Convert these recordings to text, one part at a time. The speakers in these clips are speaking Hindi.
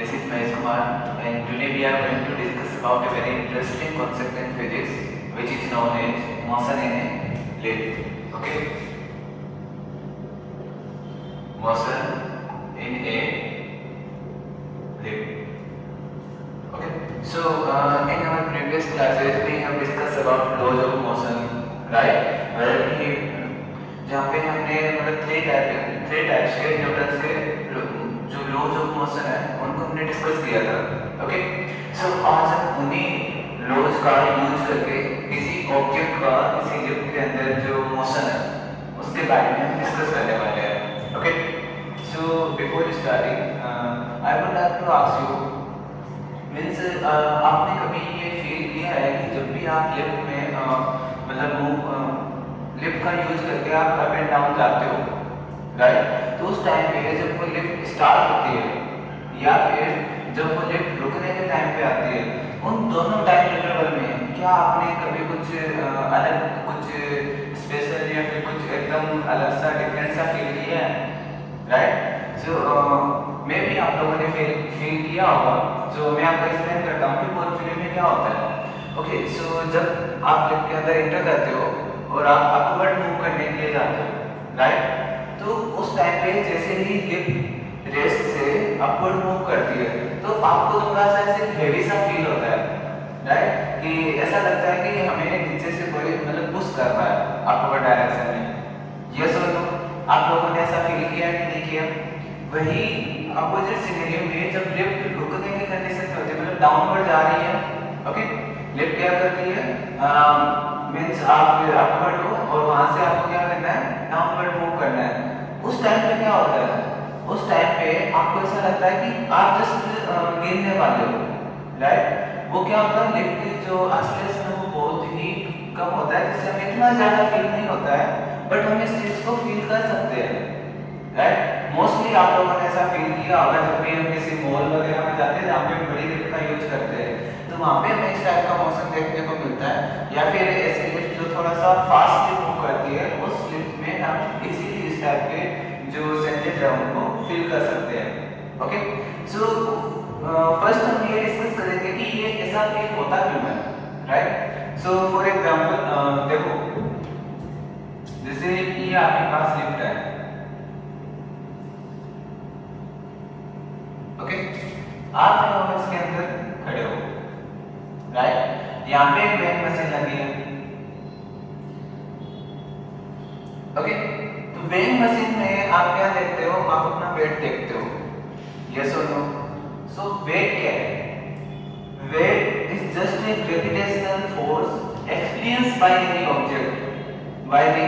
This is Mahesh Kumar, and today we are going to discuss about a very interesting concept in physics, which is known as motion in a lift. Okay, motion in a lift. Okay, so in our previous classes we have discussed about laws of motion, right? Where we जहाँ पे हमने मतलब थ्री टाइप्स के न्यूटन से जो लॉज ऑफ मोशन है उनको हमने डिस्कस किया था. ओके, सो आज हम उन्हीं लॉज का यूज करके किसी ऑब्जेक्ट का किसी लिफ्ट के अंदर जो मोशन है उसके बारे में हम डिस्कस करने वाले हैं. Okay, so before starting I would like to ask you means आपने कभी ये फील किया है कि जब भी आप लिफ्ट में मतलब लिफ्ट का यूज करके आप अप एंड डाउन जाते हो, राइट? तो उस टाइम पे जब वो लिफ्ट स्टार्ट होती है या फिर जब वो लिफ्ट रुकने के टाइम पे आती है, उन दोनों टाइम इंटरवल में क्या आपने कभी कुछ अलग, कुछ स्पेशल या फिर कुछ एकदम अलग सा डिफरेंट सा फील किया है, राइट? सो मे भी आप लोगों ने फील किया होगा. जो मैं आपको एक्सप्लेन करता हूँ कि वो एक्चुअली में क्या होता है. ओके, सो जब आप लिफ्ट के अंदर एंटर करते हो और आप अपवर्ड मूव करने के लिए जाते हो, राइट? तो उस टाइम पे जैसे ही लिफ्ट रेस्ट से अपवर्ड मूव करती है तो आपको थोड़ा सा ऐसे हेवी सा फील होता है, राइट? कि ऐसा लगता है कि हमें नीचे से कोई मतलब पुश कर रहा है अपवर्ड डायरेक्शन में. यस और नो? आप लोगों ने ऐसा फील किया कि नहीं किया? वही अपोजिट सिनेरियो में जब लिफ्ट रुकने की कंडीशन में होती है, मतलब डाउनवर्ड जा रही है, ओके, लिफ्ट क्या करती है, मीन्स आप अपवर्ड हो और वहां से आपको क्या करना है, डाउनवर्ड मूव करना है. उस टाइम पे क्या होता है, उस टाइम पे आपको ऐसा लगता है कि आप जस्ट गिरने वाले हो, राइट? वो क्या होता है, लिफ्ट की जो एक्सीलरेशन है वो बहुत ही कम होता है, जिससे हमें इतना ज्यादा फील नहीं होता है, बट हम इस चीज को फील कर सकते हैं, राइट? मोस्टली आप लोगों ने ऐसा फील किया होगा जब भी हम किसी मॉल वगैरह में जाते हैं जहाँ पे बड़ी लिफ्ट का यूज करते हैं, तो वहाँ पे हमें इस टाइप का मोशन देखने को मिलता है. या फिर ऐसी लिफ्ट जो थोड़ा सा फास्ट मूव करती है, उस लिफ्ट में हम इजीली इस टाइप के जो सेंसेस है उनको फील कर सकते हैं. ओके, सो फर्स्ट हम ये डिस्कस करेंगे कि ये ऐसा फील होता क्यों है, राइट? सो फॉर एग्जांपल देखो, जैसे ये आपके पास लिफ्ट है, ओके, आप जो हो इसके अंदर खड़े हो, राइट? यहाँ पे एक वेइंग मशीन लगी है, ओके, तो वेइंग मशीन में आप क्या देखते हो, आप अपना वेट देखते हो. यस और नो? सो वेट क्या है? Weight is just a gravitational force experienced by any object by the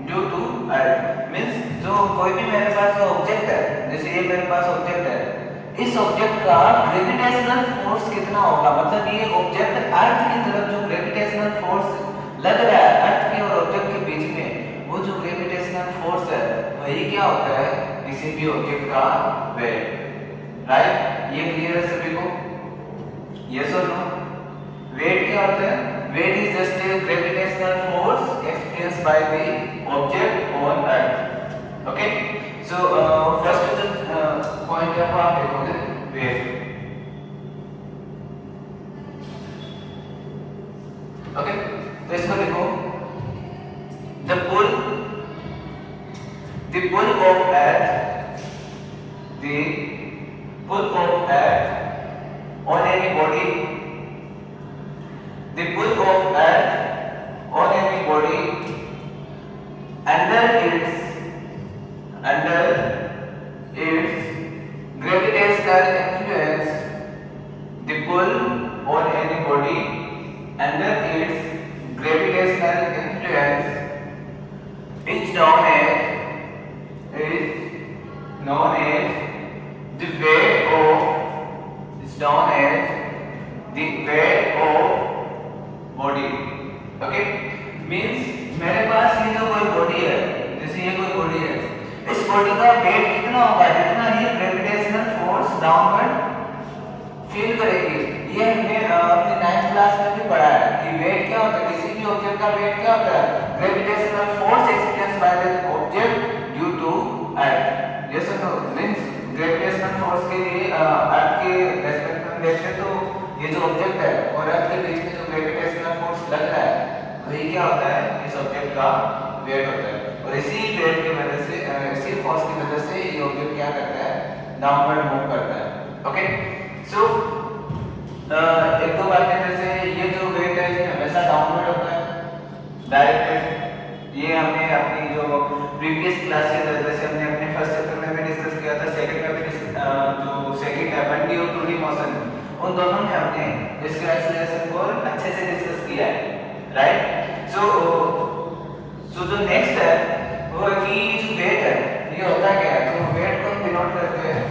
due to earth. Means जो कोई भी मेरे पास जो ऑब्जेक्ट है, जैसे ये मेरे पास ऑब्जेक्ट है, इस ऑब्जेक्ट का ग्रेविटेशनल फोर्स कितना होगा, मतलब ये ऑब्जेक्ट अर्थ की तरफ जो ग्रेविटेशनल फोर्स लग रहा है अर्थ के और ऑब्जेक्ट के बीच में, वो जो ग्रेविटेशनल फोर्स है वही क्या होता है, किसी भी ऑब्जेक्ट का वेट, राइट? ये क्लियर है सभी को? यस और नो? वेट क्या होता है? Weight is just a gravitational force experienced by the object on earth. Okay, so first point है आप देखोगे वेट. ओके, तो इसको देखो, the pull of earth, the pull of earth on any body, the pull of earth on any body under its gravitational influence, the pull on any body under its gravitational influence is known as the weight of body. Okay, means मेरे पास ये जो कोई बॉडी है, जैसे ये कोई बॉडी है, इस बॉडी का वेट कितना होगा, जितना ये ग्रेविटेशनल फोर्स डाउनवर्ड फील करेगी. ये हमने अपने 9th क्लास में भी पढ़ा है कि वेट क्या होता है, किसी भी ऑब्जेक्ट का वेट क्या होता है, gravitational force experienced by the object due to earth. Yes और नो? मींस ग्रेविटेशनल फोर्स के लिए अर्थ के देखते तो ये जो ऑब्जेक्ट है और अर्थ के बीच में जो ग्रेविटेशनल फोर्स लग रहा है वही क्या होता है, इस ऑब्जेक्ट का वेट होता है। और इसी वेट की वजह से इसी फोर्स की वजह से ये ऑब्जेक्ट क्या करता है, डाउनवर्ड मूव करता है। ओके, सो एक दो बातें, जैसे ये जो वेट है ये हमेशा डाउनवर्ड होता है डायरेक्टेड। ये हमने अपनी जो प्रीवियस क्लास के जैसे हमने अपने फर्स्ट चैप्टर में भी डिस्कस किया था, सेकंड में भी जो सेकंड है 1D और 2D मोशन, उन दोनों में हमने इसके एक्सेलरेशन को अच्छे से डिस्कस किया है, राइट। सो जो नेक्स्ट है वो है कि जो वेट है ये होता क्या है, तो वेट को हम डिनोट करते हैं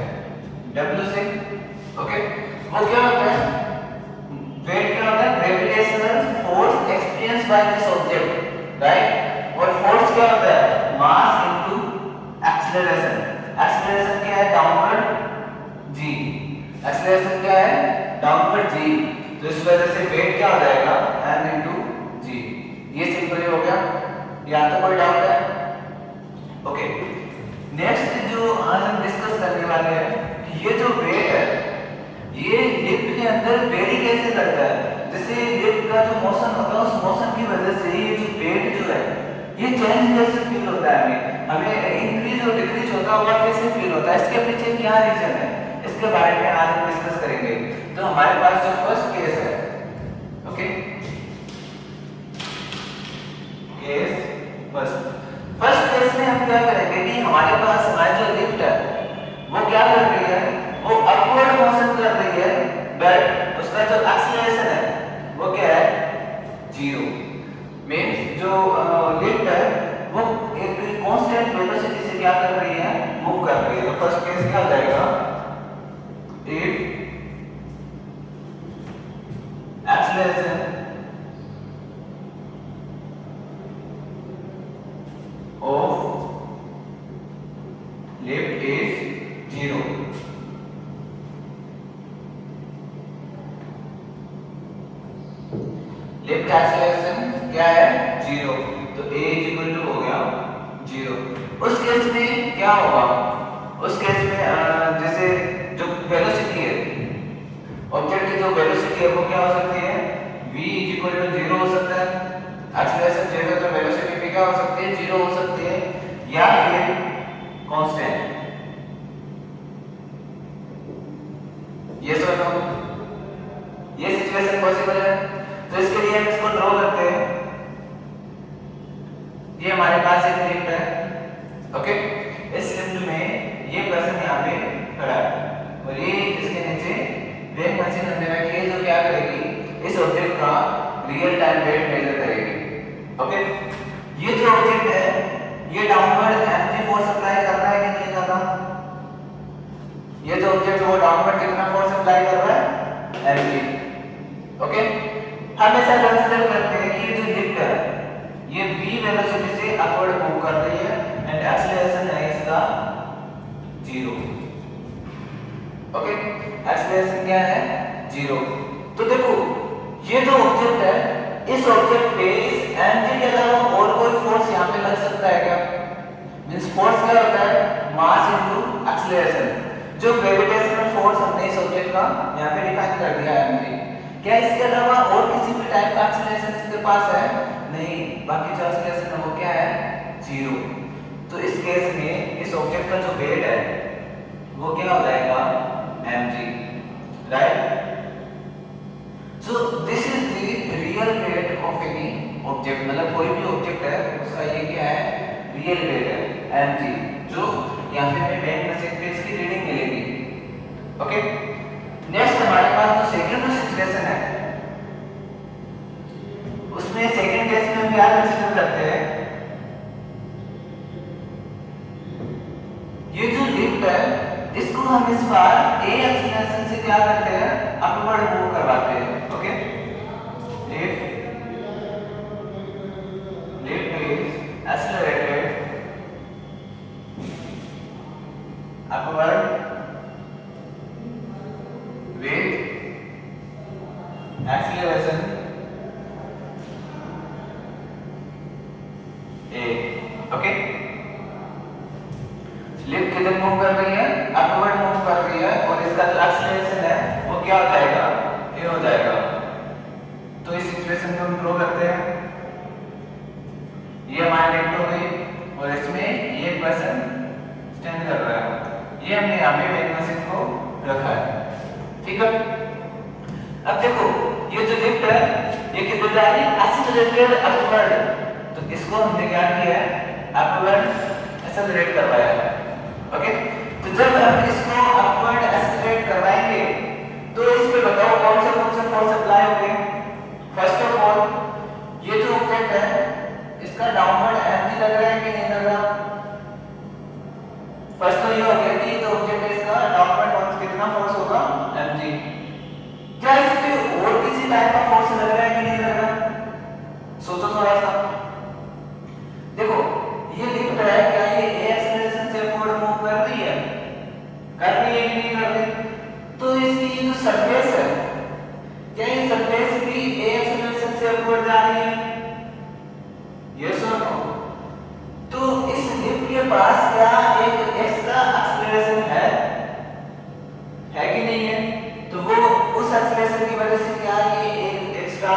W से। ओके, वो क्या होता है, वेट क्या होता है, gravitational force experience by this object, right. और फोर्स क्या होता है, मास इनटू एक्सीलरेशन। एक्सीलरेशन क्या है, डाउनवर्ड g। एक्सीलरेशन क्या है, डाउनवर्ड g। तो इस वजह से वेट क्या हो जाएगा, m इनटू g। ये सिंपल हो गया, या तो कोई डाउट है? ओके, नेक्स्ट जो आज हम डिस्कस करने वाले हैं कि ये जो वेट है ये लिफ्ट के अंदर वेरी कैसे करता है। जैसे लिफ्ट का जो मोशन होता है उस मोशन की वजह से ये जो वेट जो है ये चेंज कैसे फील होता है, हमें इंक्रीज और डिक्रीज होता हुआ कैसे फील होता है, इसके पीछे क्या रीजन है, इसके बारे में आज हम डिस्कस करेंगे। तो हमारे पास जो फर्स्ट केस है, ओके, केस फर्स्ट केस में हम क्या करेंगे कि हमारे पास हमारी जो लिफ्ट है वो क्या कर रही है, वो अपवर्ड मोशन कर रही है, बट उसका जो एक्सीलरेशन है वो क्या है, 0। मींस जो लिफ्ट है वो एक कांस्टेंट वेलोसिटी से क्या कर रही है, मूव कर रही है। तो फर्स्ट केस क्या हो जाएगा, if acceleration of lift is 0। Lift acceleration क्या है, 0। तो a हो गया 0। उस केस में क्या होगा, उस केस में जैसे जो वेलोसिटी है ऑब्जेक्ट की, जो वेलोसिटी है वो क्या हो सकती है, v 0 हो सकता है। एक्सीलरेशन 0 तो वेलोसिटी भी क्या हो सकती है, 0 हो सकती है, या फिर कांस्टेंट। ये सोचो, ये सिचुएशन पॉसिबल है। तो इसके लिए हम इसको ड्रॉ करते हैं। ये हमारे पास एक लिफ्ट है, ओके। इस लिफ्ट में ये पर्सन यहाँ पे खड़ा है और ये इसके नीचे वेव मशीन हमने रखी है जो क्या करेगी, इस ऑब्जेक्ट का रियल टाइम वेट मेजर करेगी। ओके, ये जो ऑब्जेक्ट है ये डाउनवर्ड mg फोर्स अप्लाई कर रहा है कि नहीं कर रहा, ये जो ऑब्जेक्ट वो डाउनवर्ड कितना फोर्स अप्लाई कर रहा है, mg। ओके, हम ऐसा कंसीडर करते हैं कि ये जो लिफ्ट है ये v वेलोसिटी से अपवर्ड मूव कर रही है एंड एक्सीलरेशन है इसका 0। ओके, एक्सीलरेशन क्या है, 0। तो देखो ये जो ऑब्जेक्ट है इस ऑब्जेक्ट पे इस mg के अलावा और कोई फोर्स यहाँ पे लग सकता है क्या, मींस फोर्स क्या होता है, मास इनटू एक्सीलरेशन। जो ग्रेविटेशनल फोर्स हमने इस ऑब्जेक्ट का यहाँ पे डिफाइन कर दिया है mg, क्या इसके अलावा और किसी भी टाइप का एक्सीलरेशन इसके पास है, नहीं, बाकी जो एक्सीलरेशन है वो क्या है, 0। तो इस केस में इस ऑब्जेक्ट का जो वेट है वो क्या हो जाएगा, mg, right. So this is the real weight of any object, मतलब कोई भी ऑब्जेक्ट है उसका ये क्या है, रियल वेट है mg, जो यहाँ पे हमें वेट मशीन पे इसकी रीडिंग मिलेगी। ओके, नेक्स्ट हमारे पास जो सेकंड सिचुएशन है उसमें सेकंड केस में हम क्या कंसीडर करते हैं, ये जो लिफ्ट है इसको हम इस बार a एक्सीलरेशन से क्या करते हैं, अपवर्ड मूव करवाते हैं। Okay, if lift is accelerated upward with acceleration a। Okay, lift किधर मूव कर रही है, अपवर्ड मूव कर रही है और इसका जो एक्सीलरेशन है वो क्या हो जाएगा, ए हो जाएगा। तो इस सिचुएशन को हम ड्रॉ करते हैं, ये हमारी लिफ्ट हो गई और इसमें ये पर्सन स्टैंड कर रहा है, ये हमने यहाँ पे वेइंग मशीन को रखा है, ठीक है। अब देखो ये जो लिफ्ट है ये किधर जा रही है, एक्सीलरेटेड अपवर्ड, तो इसको हमने क्या किया है, अपवर्ड एक्सीलरेट करवाया है, ओके। तो जब हम इसको अपवर्ड एक्सीलरेट करवाएंगे तो इस पे बताओ कौन सा फोर्स अप्लाई होंगे। फर्स्ट ऑफ ऑल ये जो ऑब्जेक्ट है इसका डाउनवर्ड एनर्जी लग रहा है कि नहीं लग रहा। फर्स्ट तो ये हो गया कि जो ऑब्जेक्ट है इसका डाउनवर्ड फोर्स कितना फोर्स होगा, एनर्जी। क्या इस पे और किसी टाइप का फोर्स लग रहा है कि नहीं लग रहा, सोचो थोड़ा सा। देखो ये लिफ्ट है, क्या ये एक्सेलरेशन से अपवर्ड मूव कर रही है कि नहीं कर रही। तो इसकी ये जो सरफेस है, क्या ये सरफेस भी एक्सेलरेशन से अपवर्ड जा रही है, यस और नो। तो इस लिफ्ट के पास क्या एक एक्स्ट्रा एक्सेलरेशन है कि नहीं है, तो वो उस एक्सेलरेशन की वजह से क्या ये एक एक्स्ट्रा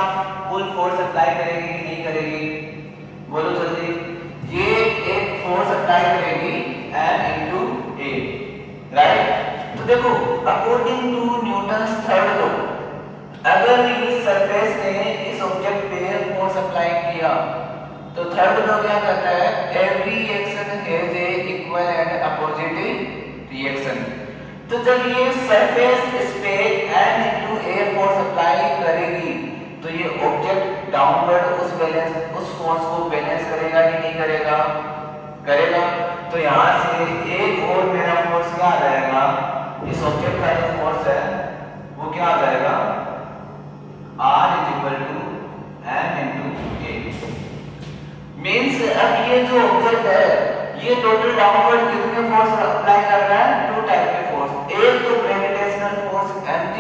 पुल फोर्स अप्लाई करेगी कि नहीं करेगी, बोलो जल्दी। ये एक फोर्स अप्लाई करेगी F into A, राइट। तो देखो according to Newton's third law, अगर इस सरफेस ने इस ऑब्जेक्ट पे फोर्स अप्लाई किया तो थर्ड लॉ क्या कहता है, every action has a equal and opposite reaction. तो जब ये सरफेस इस पे N into A force apply करेगी तो ये ऑब्जेक्ट डाउनवर्ड उस फोर्स को बैलेंस करेगा कि नहीं करेगा, करेगा। तो यहाँ से एक और मेरा फोर्स क्या आ जाएगा, इस ऑब्जेक्ट का जो फोर्स है वो क्या आ जाएगा, R is equal to M into A। Means अब ये जो ऑब्जेक्ट है ये टोटल डाउनवर्ड कितने फोर्स अप्लाई कर रहा है, टू टाइप के फोर्स, एक तो ग्रेविटेशनल फोर्स mg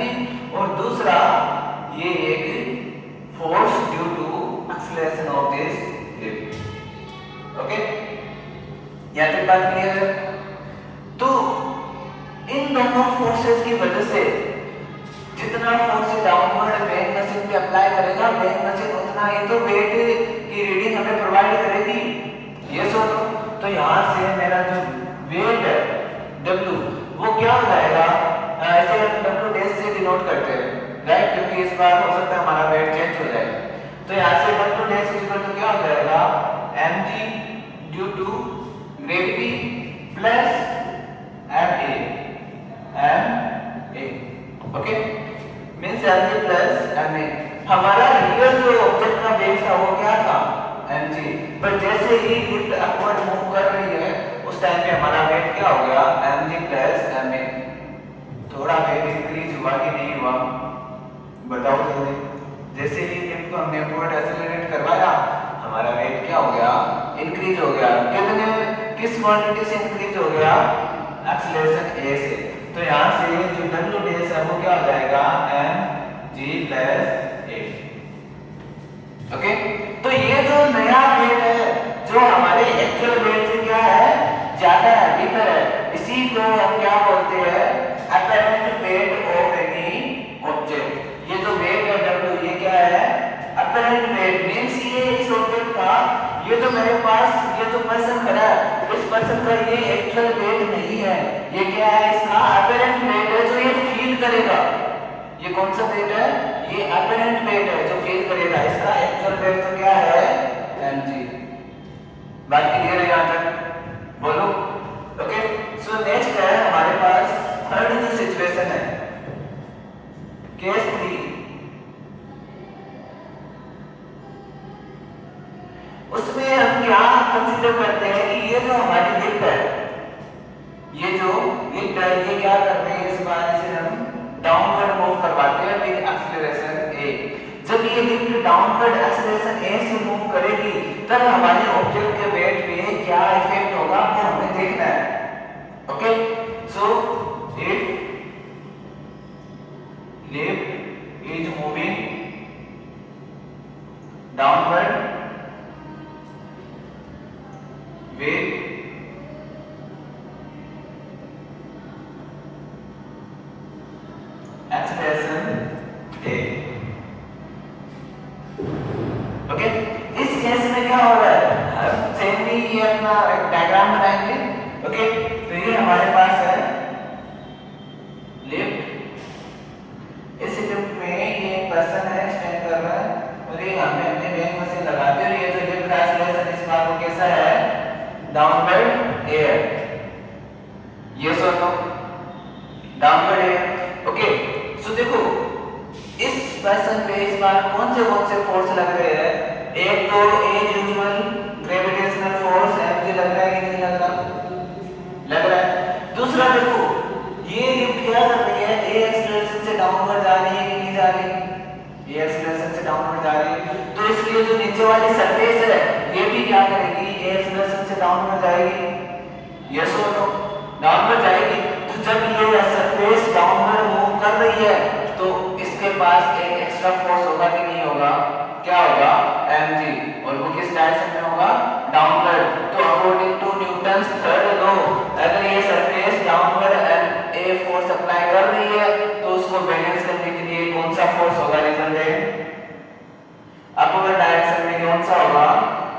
और दूसरा ये एक force due to acceleration of this lift, okay. यहाँ तक बात क्लियर है। तो इन दोनों फोर्सेस की वजह से जितना फोर्स डाउनवर्ड वेइंग मशीन पे अप्लाई करेगा, वेइंग मशीन उतना ही तो वेट की रीडिंग हमें प्रोवाइड करेगी, ये सोचो। तो यहाँ से मेरा जो वेट है W वो क्या हो जाएगा, ऐसे हम W डैश से डिनोट करते हैं, राइट, क्योंकि इस बार हो सकता है हमारा वेट चेंज हो जाए। तो यहाँ से W डैश इक्वल टू क्या हो जाएगा, mg due to gravity plus ma, okay. Means mg plus ma। हमारा रियल जो ऑब्जेक्ट का वेट था वो क्या था, mg, पर जैसे ही लिफ्ट अपवर्ड मूव कर रही है उस टाइम पे हमारा वेट क्या हो गया, mg प्लस ma। थोड़ा वेट इंक्रीज हुआ कि नहीं हुआ, बताओ जल्दी। जैसे ही लिफ्ट को हमने अपवर्ड एक्सेलरेट करवाया हमारा वेट क्या हो गया, इंक्रीज हो गया। कितने, किस क्वांटिटी से इंक्रीज हो गया, एक्सेलरेशन a से। तो यहाँ से जो w डैश है वो क्या हो जाएगा, mg प्लस a, ओके। तो ये जो नया वेट है जो हमारे एक्चुअल वेट से क्या है, ज्यादा है, डिफर है, इसी को हम क्या बोलते हैं, apparent weight of any object. ये जो वेट है w ये क्या है, अपरेंट वेट। मींस ये इस ऑब्जेक्ट का, ये जो मेरे पास ये जो पर्सन खड़ा है इस पर्सन का ये एक्चुअल वेट नहीं है, ये क्या है, इसका अपरेंट वेट है जो ये फील करेगा। ये कौन सा वेट है, ये अपरेंट वेट है जो फील करेगा, इसका एक्चुअल वेट तो क्या है, mg। बात क्लियर है यहाँ तक, बोलो, ओके। सो नेक्स्ट है हमारे पास थर्ड जो सिचुएशन है, केस 3। उसमें हम क्या कंसीडर करते हैं कि ये जो हमारी लिफ्ट है, ये जो लिफ्ट है ये क्या कर रही है, इस बार इसे हम डाउनवर्ड मूव करवाते हैं विद एक्सेलरेशन a। जब ये लिफ्ट डाउनवर्ड एक्सेलरेशन a से मूव करेगी तब हमारे ऑब्जेक्ट के वेट पे क्या इफेक्ट होगा वो हमें देखना है, okay. So if lift is moving downward with acceleration diagram बनाएंगे। ओके, तो ये हमारे पास है लिफ्ट। इस लिफ्ट में ये पर्सन है, स्टैंड कर रहा है और ये हमें अपने वेइंग मशीन लगा दी और ये जो लिफ्ट का एक्सीलरेशन इस बार वो कैसा है, डाउनवर्ड एयर। ये so no downward air. Okay, so देखो इस पर्सन पे इस बार कौन से फोर्स लग रहे हैं? एक तो as usual gravitational force mg लग रहा है कि नहीं लग रहा? लग रहा है। दूसरा देखो ये लिफ्ट क्या कर रही है, ए एक्सीलरेशन से डाउनवर्ड जा रही है कि नहीं जा रही? ए एक्सीलरेशन से डाउनवर्ड जा रही है, तो इसलिए जो नीचे वाली सरफेस है ये भी क्या करेगी, ए एक्सीलरेशन से डाउनवर्ड जाएगी। यस और नो, डाउनवर्ड जाएगी। तो जब ये सरफेस डाउनवर्ड मूव कर रही है तो इसके पास एक एक्स्ट्रा फोर्स होगा कि नहीं होगा? क्या होगा? mg, और वो किस डायरेक्शन में होगा? डाउनवर्ड। तो according to Newton's third law अगर ये surface downward a force apply कर रही है तो उसको बैलेंस करने के लिए कौन सा फोर्स होगा रिजल्टेंट? अपवर्ड डायरेक्शन में कौन सा होगा?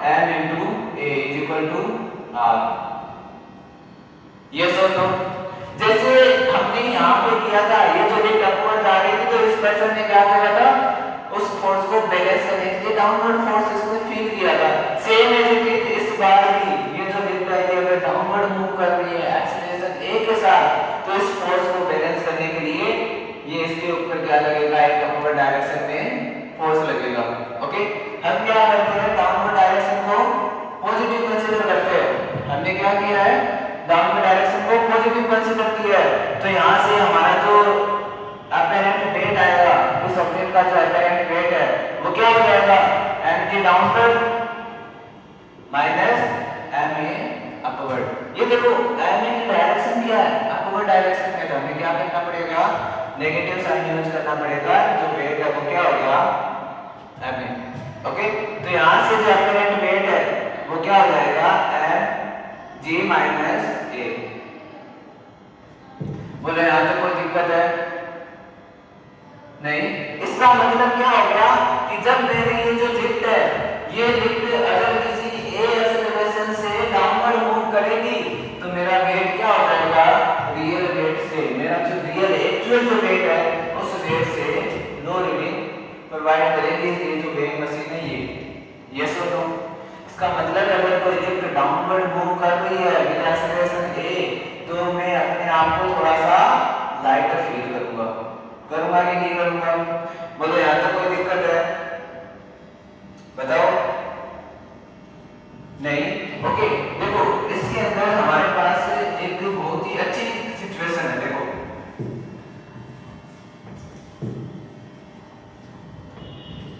m into a is equal to r। Yes और नो? जैसे हमने यहाँ पे किया था, ये जो लिफ्ट अपवर्ड जा रही थी तो इस पर्सन ने क्या किया था, उस फोर्स को बैलेंस करने के लिए डाउनवर्ड फोर्स इसने फील किया था। सेम एज इट इज इस बार भी ये जो लिफ्ट है ये अगर डाउनवर्ड मूव कर रही है एक्सीलरेशन a के साथ तो इस फोर्स को बैलेंस करने के लिए ये इसके ऊपर क्या लगेगा, एक अपवर्ड डायरेक्शन में फोर्स लगेगा। ओके, हम क्या करते हैं, डाउनवर्ड डायरेक्शन को पॉजिटिव कंसीडर करते हैं। हमने क्या किया है, डाउनवर्ड डायरेक्शन को पॉजिटिव कंसीडर किया है। तो यहाँ से हमारा जो अपैरेंट वेट आएगा, उस ऑब्जेक्ट का जो अपैरेंट वेट है वो क्या हो जाएगा, mg downward minus ma upward. ये देखो ma की डायरेक्शन क्या है, अपवर्ड डायरेक्शन में, तो हमें क्या करना पड़ेगा, नेगेटिव साइन यूज करना पड़ेगा। जो वेट है वो क्या हो गया, ma। ओके, तो यहाँ से जो अपैरेंट वेट है वो क्या हो जाएगा, mg माइनस a। बोले यहाँ तक कोई दिक्कत है? नहीं। इसका मतलब क्या हो गया कि जब मेरी ये जो लिफ्ट है, ये लिफ्ट अगर किसी a एक्सीलरेशन से डाउनवर्ड मूव करेगी तो मेरा वेट क्या हो जाएगा, रियल वेट से, मेरा जो रियल एक्चुअल जो वेट है उस वेट से लो रीडिंग प्रोवाइड करेगी ये जो वेइंग मशीन है ये। यस और नो? इसका मतलब अगर कोई लिफ्ट डाउनवर्ड मूव कर रही है विद एक्सीलरेशन a तो मैं अपने आप को थोड़ा सा लाइटर फील करूंगा कि नहीं करूंगा? बोलो यहाँ तक कोई दिक्कत है? बताओ। नहीं। ओके, देखो इसके अंदर हमारे पास एक बहुत ही अच्छी सिचुएशन है। देखो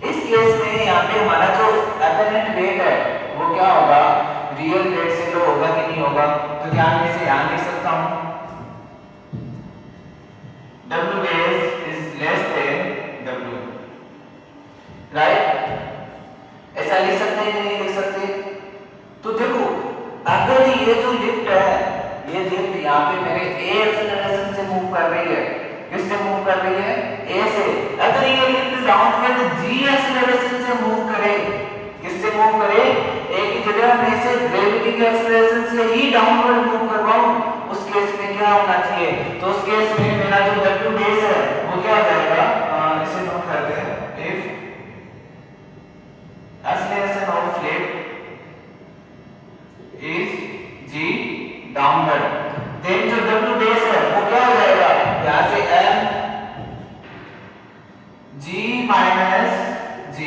इस केस में यहाँ पे हमारा जो अपैरेंट वेट है वो क्या होगा, रियल वेट से लो होगा कि नहीं होगा? तो क्या मैं इसे यहाँ लिख सकता हूँ, W base is less than W, right? ऐसा लिख सकते हैं कि नहीं लिख सकते? तो देखो अगर ये जो लिफ्ट है, ये लिफ्ट यहाँ पे मेरे a एक्सीलरेशन से मूव कर रही है, किससे मूव कर रही है, a से। अगर ये लिफ्ट डाउनवर्ड g एक्सीलरेशन से मूव करे, किससे मूव करे, a की जगह मैं इसे ग्रेविटी के एक्सीलरेशन से ही डाउनवर्ड मूव करवाऊं, उस केस में क्या होना चाहिए? तो उस केस में मेरा जो W बेस है वो क्या हो जाएगा, इसे नोट करते हैं, if acceleration of lift is g downward, then जो W बेस है वो क्या हो जाएगा, यहाँ से m g माइनस g,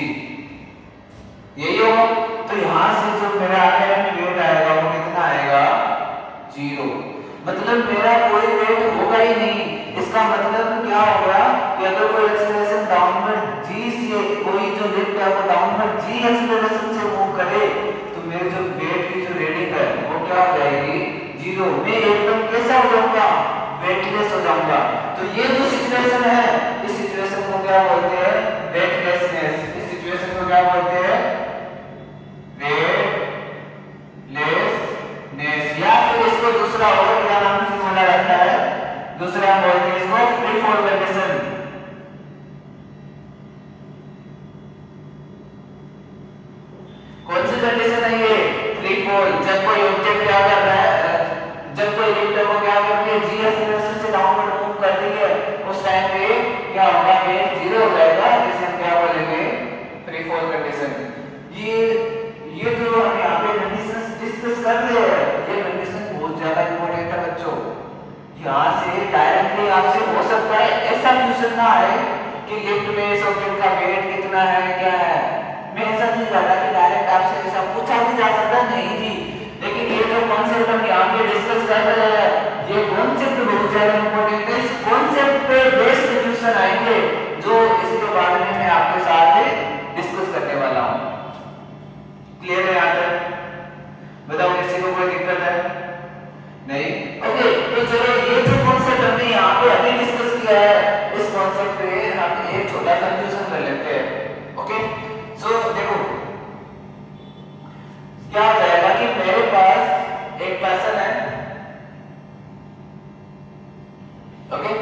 यही होगा। तो यहाँ से जो मेरा अपैरेंट वेट आएगा वो कितना आएगा, 0। मतलब मेरा कोई वेट होगा ही नहीं। इसका मतलब क्या हो गया कि अगर कोई एक्सीलरेशन डाउनवर्ड g से, कोई जो लिफ्ट है वो डाउनवर्ड g एक्सीलरेशन से मूव करे तो मेरे जो वेट की जो रीडिंग है वो क्या हो जाएगी, 0। मैं एकदम कैसा हो जाऊंगा, वेटलेस हो जाऊंगा। तो ये जो सिचुएशन है, इस सिचुएशन को क्या बोलते हैं, वेटलेसनेस। इस सिचुएशन को क्या बोलते हैं, वेटलेसनेस। या फिर इसको दूसरा और क्या नाम से बोला जाता है, दूसरा हम बोलते हैं इसको फ्री फॉल कंडीशन। कौन सी कंडीशन है ये, फ्री फॉल फॉल, जब कोई ऑब्जेक्ट क्या कर रहा है, जब कोई लिफ्ट है वो क्या कर रही है, जी एक्सीलरेशन से डाउनवर्ड मूव कर रही है, उस टाइम पे क्या होगा, वेट जीरो हो जाएगा, जिसे हम क्या बोलेंगे, फ्री फॉल कंडीशन। ये जो हम यहाँ पे कंडीशंस डिस्कस कर रहे हैं, ये कंडीशन बहुत ज्यादा इंपॉर्टेंट है बच्चों। यहाँ से डायरेक्टली आपसे हो सकता है ऐसा क्वेश्चन ना आए कि लिफ्ट में इस ऑब्जेक्ट का वेट कितना है, क्या है, मैं ऐसा नहीं चाहता कि डायरेक्ट आपसे ऐसा पूछा भी जा सकता नहीं जी, लेकिन ये जो कॉन्सेप्ट हम यहाँ पे डिस्कस कर रहे हैं, ये कॉन्सेप्ट बहुत ज्यादा इंपॉर्टेंट है। इस कॉन्सेप्ट पे बेस्ड क्वेश्चन आएंगे जो इसके बारे में मैं आपके साथ डिस्कस करने वाला हूँ। क्लियर है यहाँ तक? बताओ किसी को कोई दिक्कत है? नहीं? ओके, तो चलो ये जो कॉन्सेप्ट हमने यहाँ पे अभी डिस्कस किया है, इस कॉन्सेप्ट पे हम एक छोटा सा क्वेश्चन कर लेते हैं। ओके, सो देखो क्या हो जाएगा कि मेरे पास एक पर्सन है, ओके,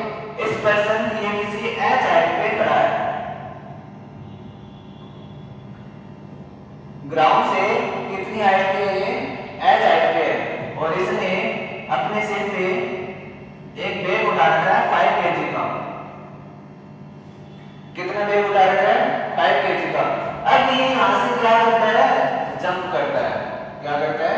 इस पर्सन ये किसी एच हाइट पे खड़ा है, ग्राउंड से कितनी हाइट पे है, ये एच हाइट पे है, और इसने अपने सिर पे एक बैग उठा रखा है 5 kg का। कितना बैग उठा रखा है? 5 kg का। अब ये यहां से क्या करता है, जंप करता है। क्या करता है?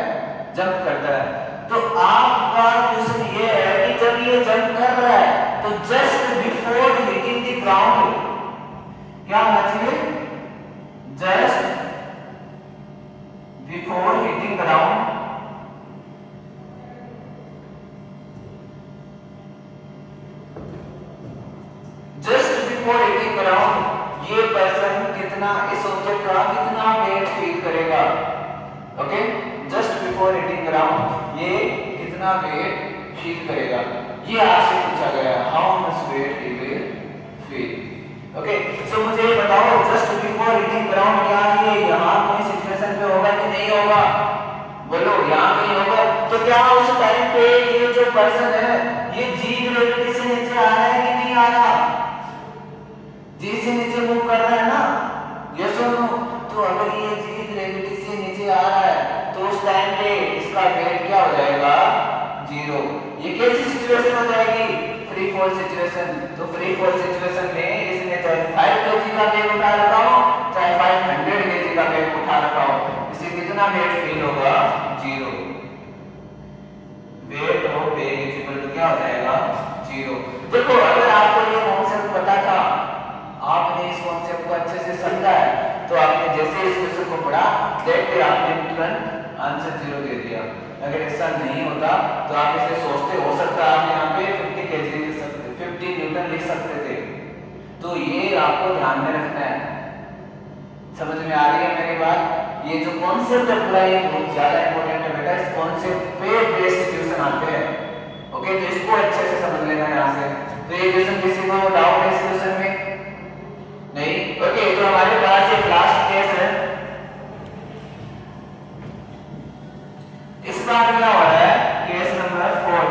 जंप करता है। तो आपका क्वेश्चन ये है कि जब ये जंप कर रहा है तो just before hitting the ground क्या होना चाहिए? जस्ट बिफोर हिटिंग ग्राउंड ये पर्सन कितना, इस ऑब्जेक्ट का कितना वेट फील करेगा। Okay, just before hitting ground ये कितना वेट फील करेगा, ये आपसे पूछा गया है, how much weight he will feel. Okay, so मुझे बताओ जस्ट बिफोर हिटिंग ग्राउंड क्या ये यहाँ कोई सिचुएशन पे होगा कि नहीं होगा? बोलो, यहाँ कहीं होगा। तो क्या उस टाइम पे ये जो पर्सन है ये जी ग्रेविटी से नीचे आ रहा है कि नहीं आ रहा? जी से नीचे मूव कर रहा है ना, यस और नो? तो अगर ये जी ग्रेविटी से नीचे आ रहा है तो उस टाइम पे इसका वेट क्या हो जाएगा? जीरो। ये कैसी सिचुएशन हो जाएगी? Free fall situation. तो फ्री फॉल सिचुएशन में इसने चाहे 5 kg का बैग उठा रखा हो चाहे 500 kg का बैग उठा रखा हो, इसे कितना वेट फील होगा? Zero. Weight of bag is equal to क्या हो जाएगा? जीरो। देखो, अगर आपको ये कॉन्सेप्ट पता था, आपने इस कॉन्सेप्ट को अच्छे से समझा है, तो आपने जैसे इस क्वेश्चन को पढ़ा देखते आपने तुरंत आंसर जीरो दे दिया। अगर ऐसा नहीं होता तो आप इसे सोचते, हो सकता है आप यहाँ पे 50 kg लिख सकते, 50 न्यूटन लिख सकते थे। तो ये आपको ध्यान में रखना है। समझ में आ रही है मेरी बात? ये जो कॉन्सेप्ट है पूरा ये बहुत ज्यादा इंपॉर्टेंट है बेटा, इस कॉन्सेप्ट पे बेस्ड क्वेश्चन आते हैं। ओके, तो इसको अच्छे से समझ लेना है यहाँ से। तो ये क्वेश्चन किसी को डाउट है इस क्वेश्चन में? नहीं? ओके, तो हमारे पास एक लास्ट केस है। इस बार क्या हो रहा है? Case number 4।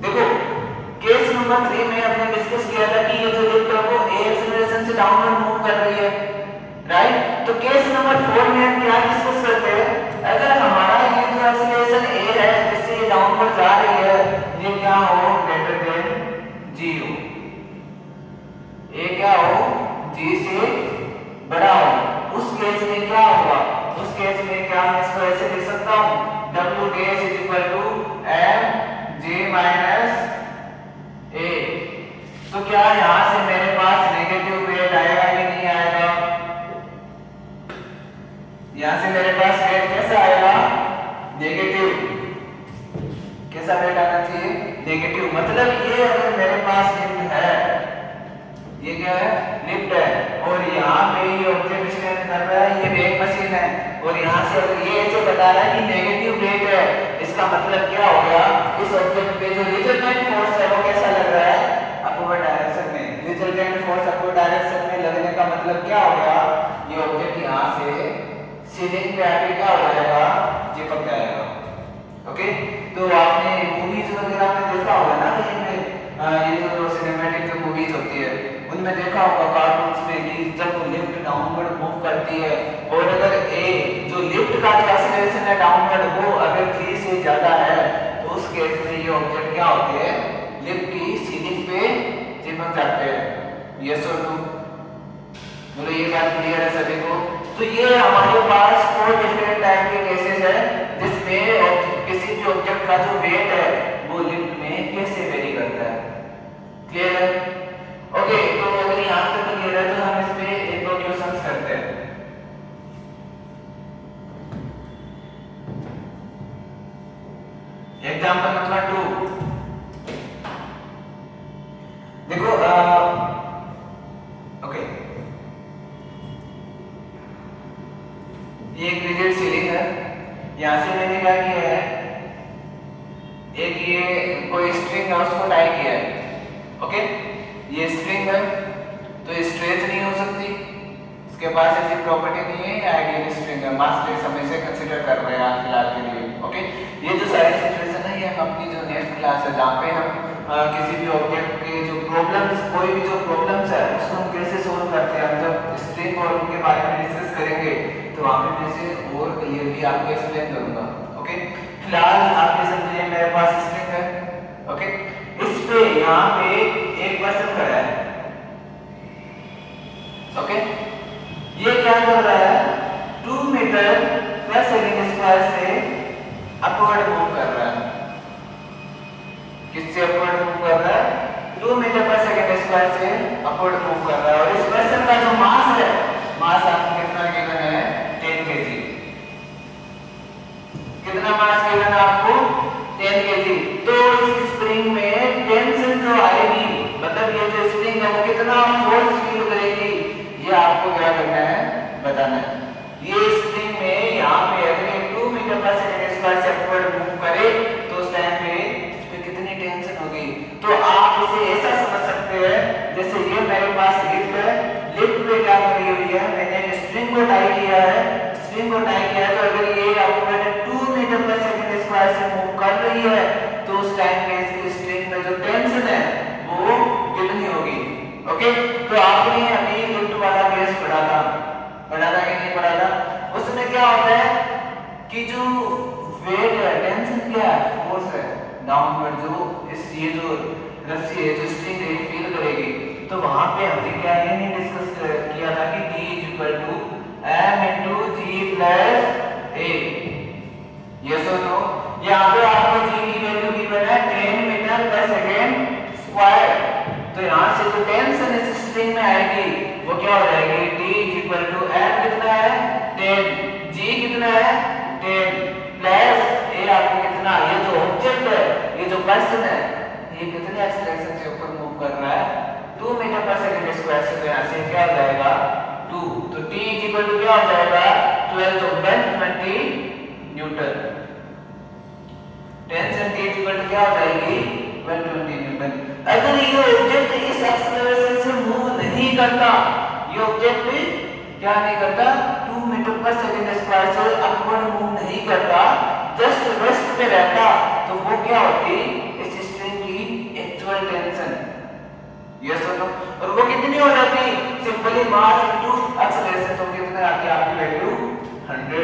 देखो, केस नंबर 3 में हमने डिस्कस किया था कि ये जो लिफ्ट है वो ए एक्सीलरेशन से डाउनवर्ड मूव कर रही है, राइट? तो केस नंबर 4 में हम क्या डिस्कस करते हैं? अगर हमारा ये जो एक्सीलरेशन ए है जिससे ये डाउनवर्ड जा रही है, ये क्या हो? Greater than 0। ए क्या हो? जी से बड़ा हो। उस केस में क्या होगा? उस केस में क्या मैं इसको ऐसे लिख सकता हूं, W dash is equal to m j minus a। तो क्या यहां से मेरे पास नेगेटिव वेट आएगा कि नहीं आएगा? यहां से मेरे पास वेट कैसा आएगा? नेगेटिव। कैसा वेट आना चाहिए? नेगेटिव। मतलब ये अगर मेरे पास लिफ्ट है, ये क्या है? लिफ्ट है, और यहाँ पे ये ऑब्जेक्ट स्टैंड कर रहा है, ये वेट मशीन है, और यहाँ से अगर ये ऐसे बता रहा है कि नेगेटिव वेट है, इसका मतलब क्या हो गया? इस ऑब्जेक्ट पे जो रिजल्टेंट फोर्स है वो कैसा लग रहा है? अपवर्ड डायरेक्शन में। रिजल्टेंट फोर्स अपवर्ड डायरेक्शन में लगने का मतलब क्या हो गया? ये ऑब्जेक्ट यहाँ से सीलिंग पे आके क्या हो जाएगा? चिपक जाएगा। ओके, तो आपने मूवीज वगैरह में देखा होगा ना कि ये जो सिनेमैटिक जो मूवीज होती है उनमें देखा होगा कार्टून्स में कि जब लिफ्ट डाउनवर्ड मूव करती है और अगर ए जो लिफ्ट का जो एक्सीलरेशन है डाउनवर्ड वो अगर 3 से ज्यादा है तो उस केस में ये ऑब्जेक्ट क्या होते हैं, लिफ्ट की सीलिंग पे चिपक जाते हैं। यस और नो? बोलो ये बात क्लियर है सभी को? तो ये हमारे पास 4 डिफरेंट टाइप के केसेस है जिसमें किसी भी ऑब्जेक्ट का जो वेट है वो लिफ्ट में कैसे वेरी करता है। क्लियर है? ओके, तो अगर यहाँ तक क्लियर है तो हम इस पे एक दो क्वेश्चंस करते हैं। एग्जांपल नंबर 2 देखो, ओके, ये एक रिजिड सीलिंग है। यहाँ से मैंने क्या किया है, एक ये कोई स्ट्रिंग है उसको टाई किया है। ओके, ये स्ट्रिंग है तो स्ट्रेच नहीं हो सकती, इसके पास ऐसी प्रॉपर्टी नहीं है, ये आइडियल स्ट्रिंग है, मासलेस हम इसे कंसीडर कर रहे हैं आज फिलहाल के लिए। ओके, ये जो सारी सिचुएशन है ये हम अपनी जो नेक्स्ट क्लास है जहाँ पे हम किसी भी ऑब्जेक्ट के जो प्रॉब्लम्स, कोई भी जो प्रॉब्लम्स है उसको हम कैसे सोल्व करते हैं, हम जब स्ट्रिंग और उनके बारे में डिस्कस करेंगे तो वहाँ पे मैं इसे और क्लियरली आपको एक्सप्लेन करूंगा। ओके, फिलहाल आप ये समझिए मेरे पास स्ट्रिंग है। ओके, इस पे यहाँ पे एक पर्सन खड़ा है। ओके, ये क्या कर रहा है, 2 मीटर पर सेकंड स्क्वायर से अपवर्ड मूव कर रहा है। किससे अपवर्ड मूव कर रहा है, 2 मीटर पर सेकंड स्क्वायर से अपवर्ड मूव कर रहा है। और इस पर्सन का जो मास है, मास आपको कितना गिवन है, 10 kg। कितना मास गिवन है आपको, 10 kg। तो इस स्प्रिंग में टेंशन जो आएगी, मतलब ये जो स्प्रिंग है वो कितना फोर्स फील करेगी, ये आपको क्या करना है, बताना है। ये स्प्रिंग में यहाँ पे अगर 2 मीटर पर सेकंड स्क्वायर से अपवर्ड मूव करे तो उस टाइम पे इस पे कितनी टेंशन होगी। तो आप इसे ऐसा समझ सकते हैं जैसे ये मेरे पास लिफ्ट है, लिफ्ट पे क्या करी हुई है, मैंने स्प्रिंग को टाई किया है, स्प्रिंग को टाई किया है, तो अगर ये अपवर्ड 2 मीटर पर सेकंड स्क्वायर से मूव कर रही है तो उस टाइम पे इसकी स्प्रिंग में जो टेंशन है वो कितनी होगी। ओके, तो आपने अभी लिफ्ट वाला केस पढ़ा था कि नहीं पढ़ा था? उसमें क्या होता है कि जो वेट है, टेंशन क्या है, फोर्स है डाउनवर्ड, जो इस ये जो रस्सी है, जो स्ट्रिंग है फील करेगी। तो वहां पे हमने क्या ये नहीं डिस्कस किया था कि D m × G + A? Yes और नो? यहाँ पे आपको G की वैल्यू गिवन है 10 मीटर पर सेकंड स्क्वायर। तो यहाँ से जो टेंशन इस स्ट्रिंग में आएगी वो क्या हो जाएगी, D = m कितना है, 10, G कितना है, 10 प्लस A आपको कितना, ये जो ऑब्जेक्ट है, ये जो पर्सन है, ये कितने एक्सीलरेशन से ऊपर मूव कर रहा है, 2 मीटर पर सेकंड स्क्वायर से। तो यहाँ से क्या हो जाएगा, 2, तो T = क्या हो जाएगा, 12, तो 120 न्यूटन। टेंशन T = क्या हो जाएगी, 120 न्यूटन। अगर ये ऑब्जेक्ट इस एक्सीलरेशन से मूव नहीं करता, ये ऑब्जेक्ट क्या नहीं करता, 2 मीटर पर सेकंड स्क्वायर से अपवर्ड मूव नहीं करता, जस्ट रेस्ट पे रहता, तो वो क्या होती, इस स्ट्रिंग की एक्चुअल टेंशन। यस और नो? और वो कितनी हो जाती, सिंपली मास इनटू एक्सीलरेशन, तो कितने आती है आपकी value, 100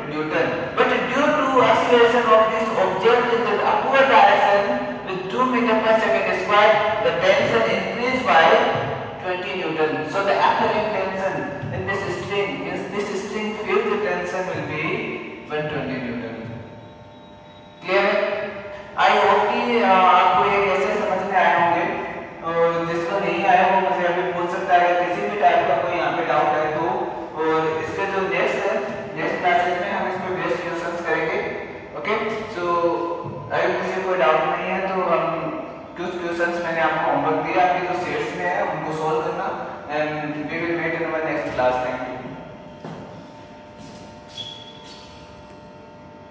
newton. But due to acceleration of this object in the upward direction with 2 meter per second square, the tension increased by 20 Newton. So the apparent tension in this string, field tension will be 120 Newton. Clear? I hope कि आपको ये कैसे समझ में आए होंगे, और जिसको नहीं आया वो मुझे अभी पूछ सकता है, किसी भी टाइप का कोई यहाँ पे डाउट है तो। और इसके जो नेक्स्ट क्लासेस में हम इस पे बेस्ड क्वेश्चंस करेंगे। ओके, सो अगर किसी को डाउट नहीं है तो हम कुछ क्वेश्चंस मैंने आपको होमवर्क दिया, आपके जो सेट्स में है उनको सॉल्व करना, and we will meet in our next class. Thank you.